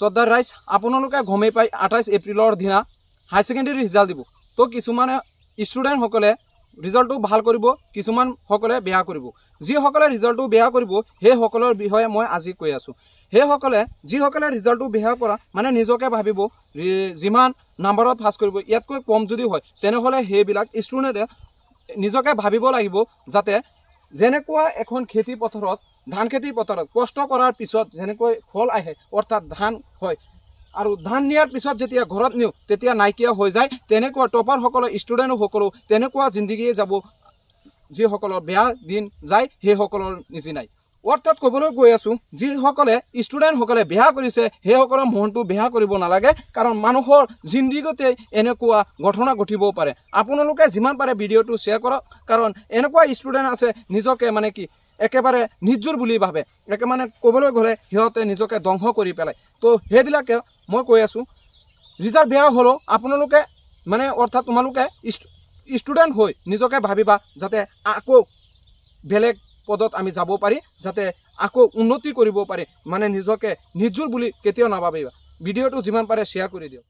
শ্ৰদ্ধাৰ ৰাইজ আপোনালোকে গমেই পায় 28 এপ্ৰিলৰ দিনা হাই ছেকেণ্ডেৰী ৰিজাল্ট দিব। তো কিছুমানে ষ্টুডেণ্টসকলে ৰিজাল্টটো ভাল কৰিব, কিছুমান সকলে বেয়া কৰিব। যিসকলে ৰিজাল্টটো বেয়া কৰিব সেইসকলৰ বিষয়ে মই আজি কৈ আছোঁ। সেইসকলে যিসকলে ৰিজাল্টটো বেয়া কৰা মানে নিজকে ভাবিব যিমান নাম্বাৰত পাছ কৰিব ইয়াতকৈ কম যদি হয় তেনেহ'লে সেইবিলাক ষ্টুডেণ্টে নিজকে ভাবিব লাগিব যাতে যেনেকুৱা এখন খেতি পথাৰত ধান খেতি পথাৰত কষ্ট কৰাৰ পিছত যেনেকৈ ফল আহে অৰ্থাৎ ধান হয় আৰু ধান নিয়াৰ পিছত যেতিয়া ঘৰত নিওঁ তেতিয়া নাইকিয়া হৈ যায়, তেনেকুৱা টপাৰসকলৰ ষ্টুডেণ্টসকলেও তেনেকুৱা জিন্দগীয়ে যাব যিসকলৰ বেয়া দিন যায় সেইসকলৰ নিচিনাই। অৰ্থাৎ ক'বলৈ গৈ আছোঁ যিসকলে ষ্টুডেণ্টসকলে বেয়া কৰিছে সেইসকলৰ মনটো বেয়া কৰিব নালাগে, কাৰণ মানুহৰ জিন্দগীতে এনেকুৱা ঘটনা ঘটিবও পাৰে। আপোনালোকে যিমান পাৰে ভিডিঅ'টো শ্বেয়াৰ কৰক, কাৰণ এনেকুৱা ষ্টুডেণ্ট আছে নিজকে মানে কি একেবাৰে নিৰ্জুৰ বুলি ভাবে, মানে ক'বলৈ গ'লে সিহঁতে নিজকে ধ্বংস কৰি পেলায়। তো সেইবিলাকে মই কৈ আছোঁ ৰিজাল্ট বেয়া হ'লেও আপোনালোকে মানে অৰ্থাৎ তোমালোকে ষ্টুডেণ্ট হৈ নিজকে ভাবিবা যাতে আকৌ বেলেগ পদত আমি যাব পাৰি, যাতে আকৌ উন্নতি কৰিব পাৰি, মানে নিজকে নিৰ্জুৰ বুলি কেতিয়াও নাভাবিবা। ভিডিঅ'টো যিমান পাৰে শ্বেয়াৰ কৰি দিয়ক।